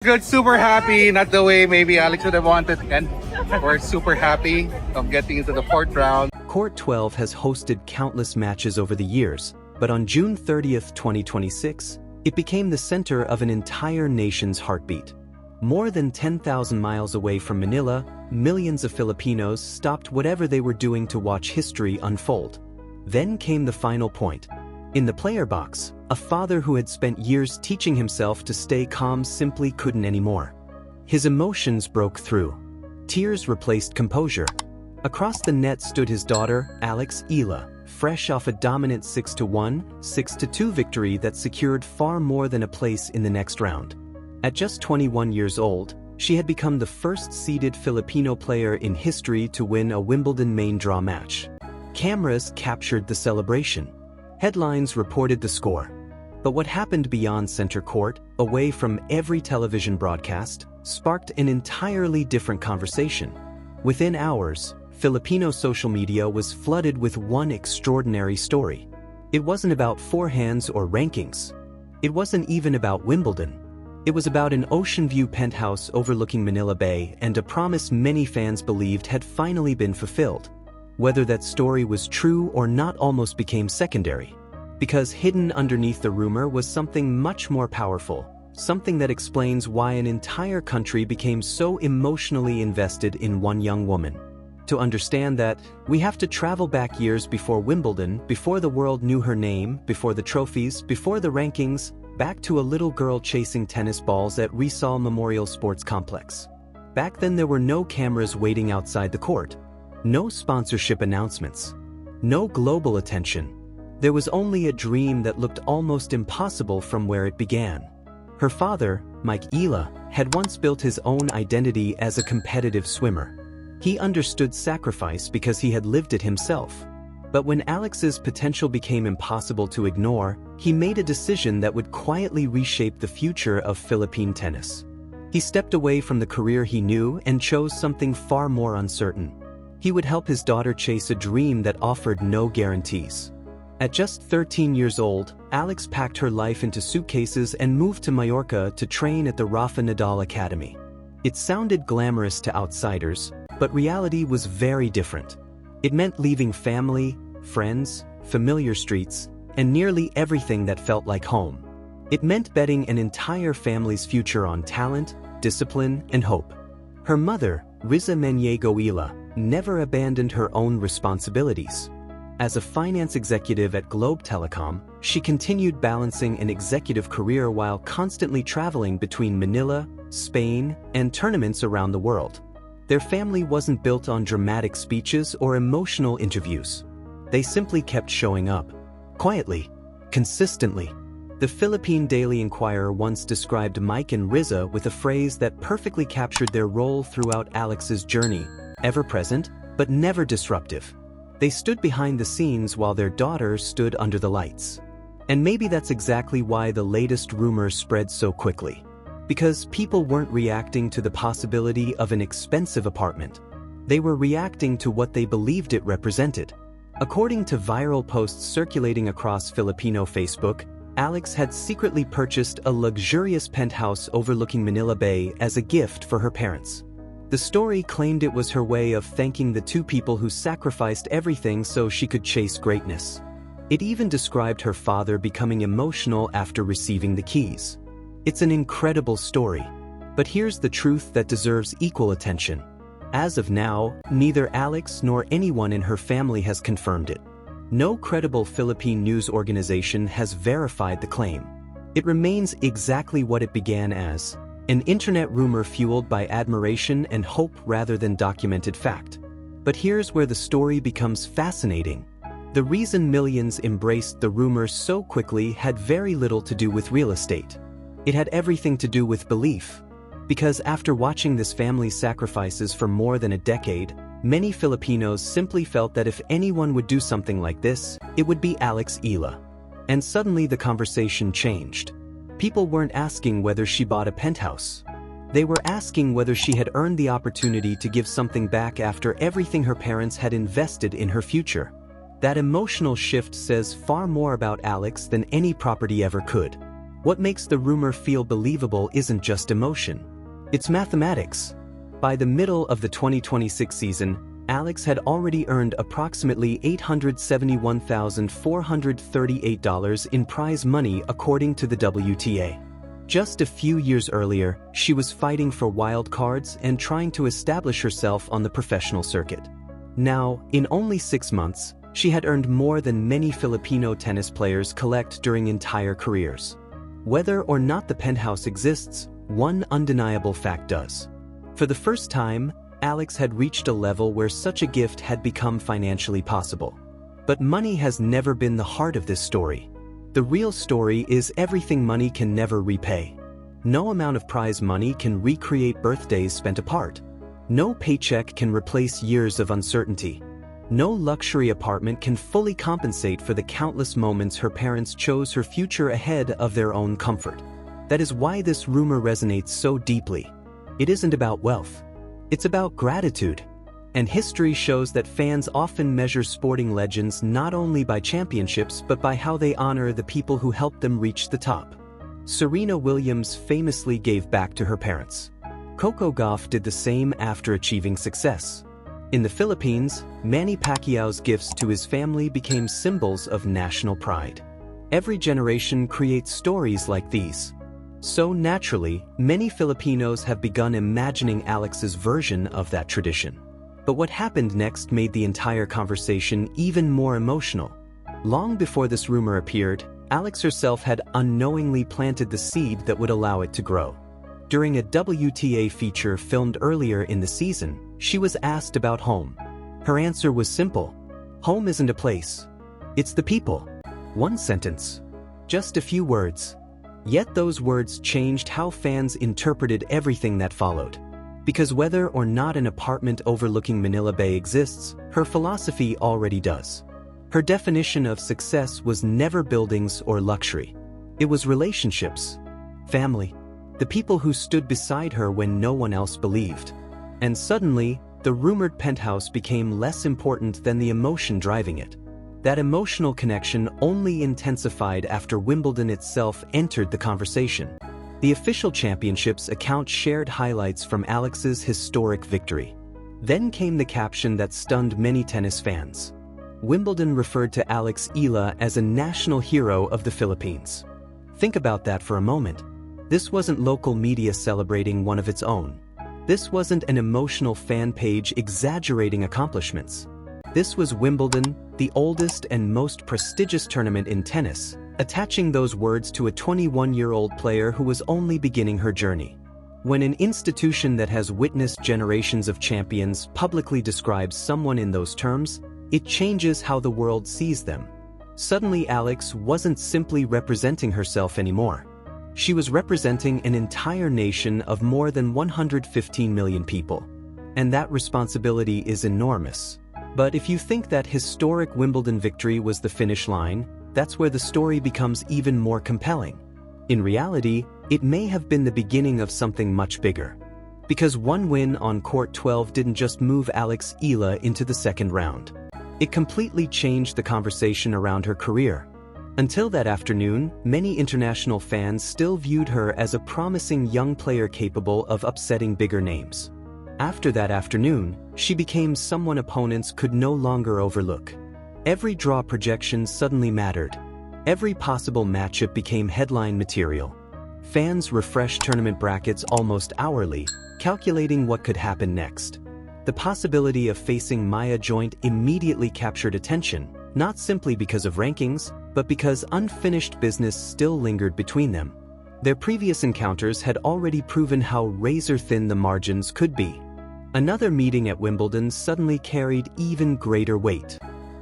Good, super happy, not the way maybe Alex would have wanted, and we're super happy of getting into the fourth round. Court 12 has hosted countless matches over the years, but on June 30th, 2026, it became the center of an entire nation's heartbeat. More than 10,000 miles away from Manila, millions of Filipinos stopped whatever they were doing to watch history unfold. Then came the final point. In the player box, a father who had spent years teaching himself to stay calm simply couldn't anymore. His emotions broke through. Tears replaced composure. Across the net stood his daughter, Alex Eala, fresh off a dominant 6-1, 6-2 victory that secured far more than a place in the next round. At just 21 years old, she had become the first-seeded Filipino player in history to win a Wimbledon main draw match. Cameras captured the celebration. Headlines reported the score. But what happened beyond center court, away from every television broadcast, sparked an entirely different conversation. Within hours, Filipino social media was flooded with one extraordinary story. It wasn't about forehands or rankings. It wasn't even about Wimbledon. It was about an ocean view penthouse overlooking Manila Bay and a promise many fans believed had finally been fulfilled. Whether that story was true or not almost became secondary, because hidden underneath the rumor was something much more powerful, something that explains why an entire country became so emotionally invested in one young woman. To understand that, we have to travel back years before Wimbledon, before the world knew her name, before the trophies, before the rankings, back to a little girl chasing tennis balls at Rizal Memorial Sports Complex. Back then there were no cameras waiting outside the court. No sponsorship announcements. No global attention. There was only a dream that looked almost impossible from where it began. Her father, Mike Eala, had once built his own identity as a competitive swimmer. He understood sacrifice because he had lived it himself. But when Alex's potential became impossible to ignore, he made a decision that would quietly reshape the future of Philippine tennis. He stepped away from the career he knew and chose something far more uncertain. He would help his daughter chase a dream that offered no guarantees. At just 13 years old, Alex packed her life into suitcases and moved to Mallorca to train at the Rafa Nadal Academy. It sounded glamorous to outsiders, but reality was very different. It meant leaving family, friends, familiar streets, and nearly everything that felt like home. It meant betting an entire family's future on talent, discipline, and hope. Her mother, Riza Eala, never abandoned her own responsibilities. As a finance executive at Globe Telecom, she continued balancing an executive career while constantly traveling between Manila, Spain, and tournaments around the world. Their family wasn't built on dramatic speeches or emotional interviews. They simply kept showing up. Quietly. Consistently. The Philippine Daily Inquirer once described Mike and Riza with a phrase that perfectly captured their role throughout Alex's journey: ever present, but never disruptive. They stood behind the scenes while their daughter stood under the lights. And maybe that's exactly why the latest rumors spread so quickly. Because people weren't reacting to the possibility of an expensive apartment. They were reacting to what they believed it represented. According to viral posts circulating across Filipino Facebook, Alex had secretly purchased a luxurious penthouse overlooking Manila Bay as a gift for her parents. The story claimed it was her way of thanking the two people who sacrificed everything so she could chase greatness. It even described her father becoming emotional after receiving the keys. It's an incredible story. But here's the truth that deserves equal attention. As of now, neither Alex nor anyone in her family has confirmed it. No credible Philippine news organization has verified the claim. It remains exactly what it began as: an internet rumor fueled by admiration and hope rather than documented fact. But here's where the story becomes fascinating. The reason millions embraced the rumors so quickly had very little to do with real estate. It had everything to do with belief. Because after watching this family's sacrifices for more than a decade, many Filipinos simply felt that if anyone would do something like this, it would be Alex Eala. And suddenly the conversation changed. People weren't asking whether she bought a penthouse. They were asking whether she had earned the opportunity to give something back after everything her parents had invested in her future. That emotional shift says far more about Alex than any property ever could. What makes the rumor feel believable isn't just emotion. It's mathematics. By the middle of the 2026 season, Alex had already earned approximately $871,438 in prize money according to the WTA. Just a few years earlier, she was fighting for wild cards and trying to establish herself on the professional circuit. Now, in only 6 months, she had earned more than many Filipino tennis players collect during entire careers. Whether or not the penthouse exists, one undeniable fact does. For the first time, Alex had reached a level where such a gift had become financially possible. But money has never been the heart of this story. The real story is everything money can never repay. No amount of prize money can recreate birthdays spent apart. No paycheck can replace years of uncertainty. No luxury apartment can fully compensate for the countless moments her parents chose her future ahead of their own comfort. That is why this rumor resonates so deeply. It isn't about wealth. It's about gratitude. And history shows that fans often measure sporting legends not only by championships but by how they honor the people who helped them reach the top. Serena Williams famously gave back to her parents. Coco Gauff did the same after achieving success. In the Philippines, Manny Pacquiao's gifts to his family became symbols of national pride. Every generation creates stories like these. So naturally, many Filipinos have begun imagining Alex's version of that tradition. But what happened next made the entire conversation even more emotional. Long before this rumor appeared, Alex herself had unknowingly planted the seed that would allow it to grow. During a WTA feature filmed earlier in the season, she was asked about home. Her answer was simple. Home isn't a place. It's the people. One sentence. Just a few words. Yet those words changed how fans interpreted everything that followed. Because whether or not an apartment overlooking Manila Bay exists, her philosophy already does. Her definition of success was never buildings or luxury. It was relationships, family, the people who stood beside her when no one else believed. And suddenly, the rumored penthouse became less important than the emotion driving it. That emotional connection only intensified after Wimbledon itself entered the conversation. The official championships account shared highlights from Alex's historic victory. Then came the caption that stunned many tennis fans. Wimbledon referred to Alex Eala as a national hero of the Philippines. Think about that for a moment. This wasn't local media celebrating one of its own. This wasn't an emotional fan page exaggerating accomplishments. This was Wimbledon, the oldest and most prestigious tournament in tennis, attaching those words to a 21-year-old player who was only beginning her journey. When an institution that has witnessed generations of champions publicly describes someone in those terms, it changes how the world sees them. Suddenly, Alex wasn't simply representing herself anymore. She was representing an entire nation of more than 115 million people. And that responsibility is enormous. But if you think that historic Wimbledon victory was the finish line, that's where the story becomes even more compelling. In reality, it may have been the beginning of something much bigger. Because one win on court 12 didn't just move Alex Eala into the second round. It completely changed the conversation around her career. Until that afternoon, many international fans still viewed her as a promising young player capable of upsetting bigger names. After that afternoon, she became someone opponents could no longer overlook. Every draw projection suddenly mattered. Every possible matchup became headline material. Fans refreshed tournament brackets almost hourly, calculating what could happen next. The possibility of facing Maya Joint immediately captured attention, not simply because of rankings, but because unfinished business still lingered between them. Their previous encounters had already proven how razor-thin the margins could be. Another meeting at Wimbledon suddenly carried even greater weight.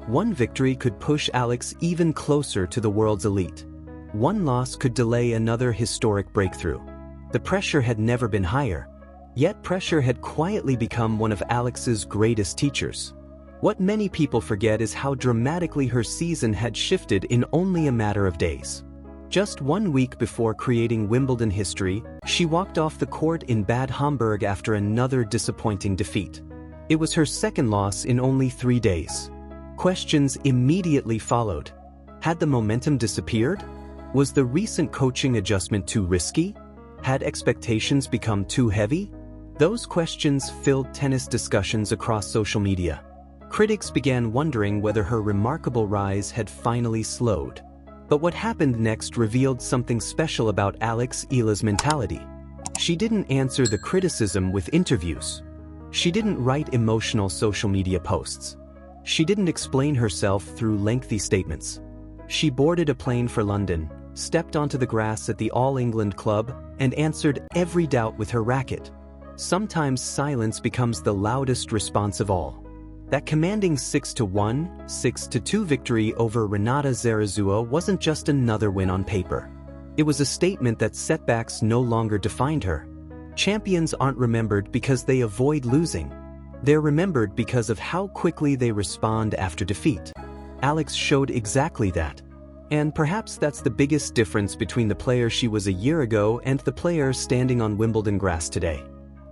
One victory could push Alex even closer to the world's elite. One loss could delay another historic breakthrough. The pressure had never been higher. Yet pressure had quietly become one of Alex's greatest teachers. What many people forget is how dramatically her season had shifted in only a matter of days. Just 1 week before creating Wimbledon history, she walked off the court in Bad Homburg after another disappointing defeat. It was her second loss in only 3 days. Questions immediately followed. Had the momentum disappeared? Was the recent coaching adjustment too risky? Had expectations become too heavy? Those questions filled tennis discussions across social media. Critics began wondering whether her remarkable rise had finally slowed. But what happened next revealed something special about Alex Eala's mentality. She didn't answer the criticism with interviews. She didn't write emotional social media posts. She didn't explain herself through lengthy statements. She boarded a plane for London, stepped onto the grass at the All England Club, and answered every doubt with her racket. Sometimes silence becomes the loudest response of all. That commanding 6-1, 6-2 victory over Renata Zarazua wasn't just another win on paper. It was a statement that setbacks no longer defined her. Champions aren't remembered because they avoid losing. They're remembered because of how quickly they respond after defeat. Alex showed exactly that. And perhaps that's the biggest difference between the player she was a year ago and the player standing on Wimbledon grass today.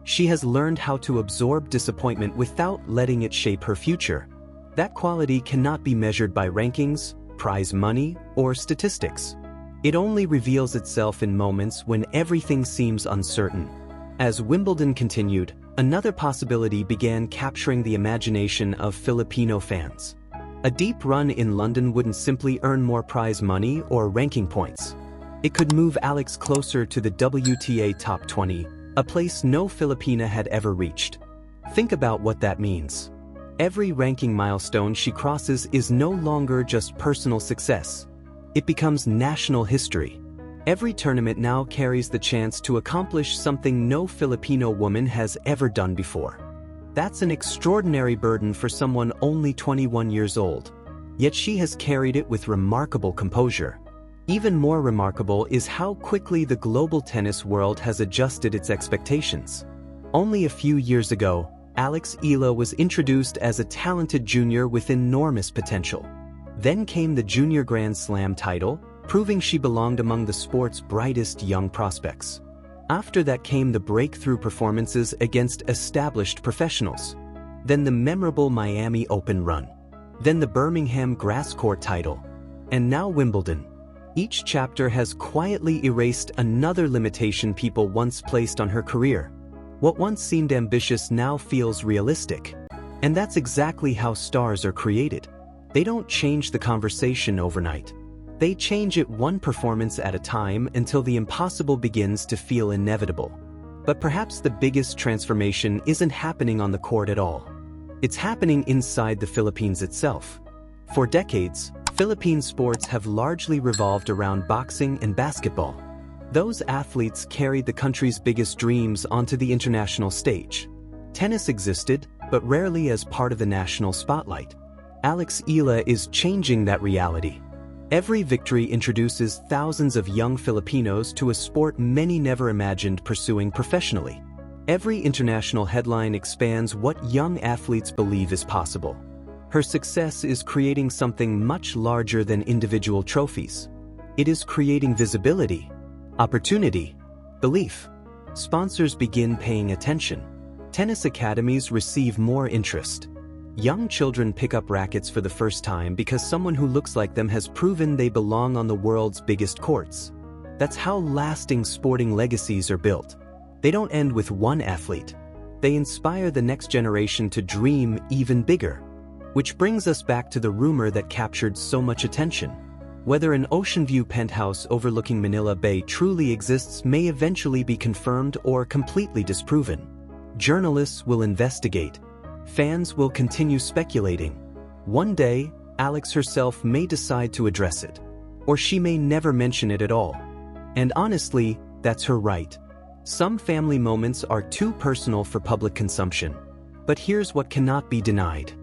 She has learned how to absorb disappointment without letting it shape her future. That quality cannot be measured by rankings, prize money, or statistics. It only reveals itself in moments when everything seems uncertain. As Wimbledon continued, another possibility began capturing the imagination of Filipino fans. A deep run in London wouldn't simply earn more prize money or ranking points. It could move Alex closer to the WTA top 20, a place no Filipina had ever reached. Think about what that means. Every ranking milestone she crosses is no longer just personal success. It becomes national history. Every tournament now carries the chance to accomplish something no Filipino woman has ever done before. That's an extraordinary burden for someone only 21 years old. Yet she has carried it with remarkable composure. Even more remarkable is how quickly the global tennis world has adjusted its expectations. Only a few years ago, Alex Eala was introduced as a talented junior with enormous potential. Then came the Junior Grand Slam title, proving she belonged among the sport's brightest young prospects. After that came the breakthrough performances against established professionals. Then the memorable Miami Open run. Then the Birmingham grass court title. And now Wimbledon. Each chapter has quietly erased another limitation people once placed on her career. What once seemed ambitious now feels realistic. And that's exactly how stars are created. They don't change the conversation overnight. They change it one performance at a time until the impossible begins to feel inevitable. But perhaps the biggest transformation isn't happening on the court at all. It's happening inside the Philippines itself. For decades, Philippine sports have largely revolved around boxing and basketball. Those athletes carried the country's biggest dreams onto the international stage. Tennis existed, but rarely as part of the national spotlight. Alex Eala is changing that reality. Every victory introduces thousands of young Filipinos to a sport many never imagined pursuing professionally. Every international headline expands what young athletes believe is possible. Her success is creating something much larger than individual trophies. It is creating visibility, opportunity, belief. Sponsors begin paying attention. Tennis academies receive more interest. Young children pick up rackets for the first time because someone who looks like them has proven they belong on the world's biggest courts. That's how lasting sporting legacies are built. They don't end with one athlete. They inspire the next generation to dream even bigger. Which brings us back to the rumor that captured so much attention. Whether an ocean view penthouse overlooking Manila Bay truly exists may eventually be confirmed or completely disproven. Journalists will investigate. Fans will continue speculating. One day, Alex herself may decide to address it. Or she may never mention it at all. And honestly, that's her right. Some family moments are too personal for public consumption. But here's what cannot be denied.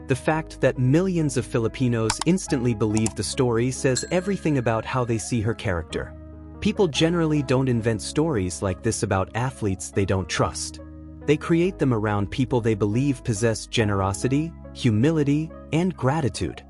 The fact that millions of Filipinos instantly believe the story says everything about how they see her character. People generally don't invent stories like this about athletes they don't trust. They create them around people they believe possess generosity, humility, and gratitude.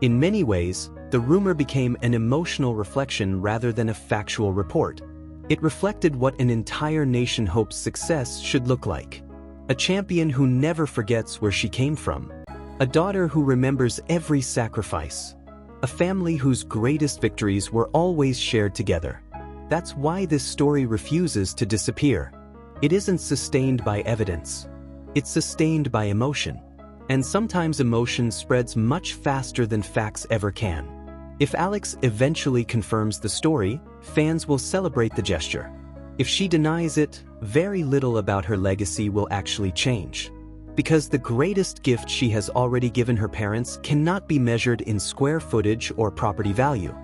In many ways, the rumor became an emotional reflection rather than a factual report. It reflected what an entire nation hopes success should look like. A champion who never forgets where she came from. A daughter who remembers every sacrifice. A family whose greatest victories were always shared together. That's why this story refuses to disappear. It isn't sustained by evidence. It's sustained by emotion. And sometimes emotion spreads much faster than facts ever can. If Alex eventually confirms the story, fans will celebrate the gesture. If she denies it, very little about her legacy will actually change. Because the greatest gift she has already given her parents cannot be measured in square footage or property value.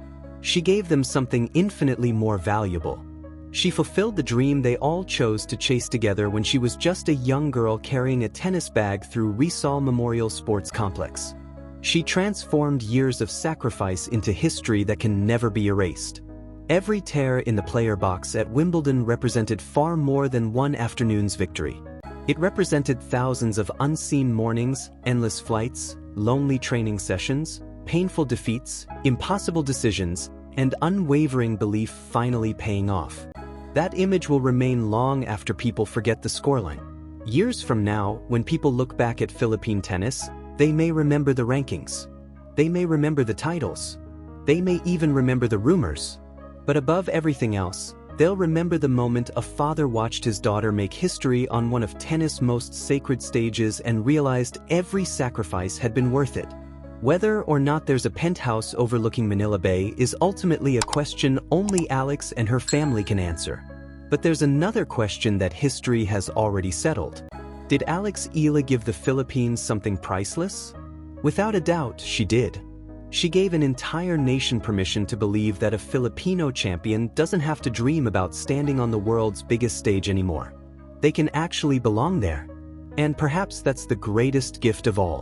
She gave them something infinitely more valuable. She fulfilled the dream they all chose to chase together when she was just a young girl carrying a tennis bag through Rizal Memorial Sports Complex. She transformed years of sacrifice into history that can never be erased. Every tear in the player box at Wimbledon represented far more than one afternoon's victory. It represented thousands of unseen mornings, endless flights, lonely training sessions, painful defeats, impossible decisions, and unwavering belief finally paying off. That image will remain long after people forget the scoreline. Years from now, when people look back at Philippine tennis, they may remember the rankings. They may remember the titles. They may even remember the rumors. But above everything else, they'll remember the moment a father watched his daughter make history on one of tennis' most sacred stages and realized every sacrifice had been worth it. Whether or not there's a penthouse overlooking Manila Bay is ultimately a question only Alex and her family can answer. But there's another question that history has already settled. Did Alex Eala give the Philippines something priceless? Without a doubt, she did. She gave an entire nation permission to believe that a Filipino champion doesn't have to dream about standing on the world's biggest stage anymore. They can actually belong there. And perhaps that's the greatest gift of all.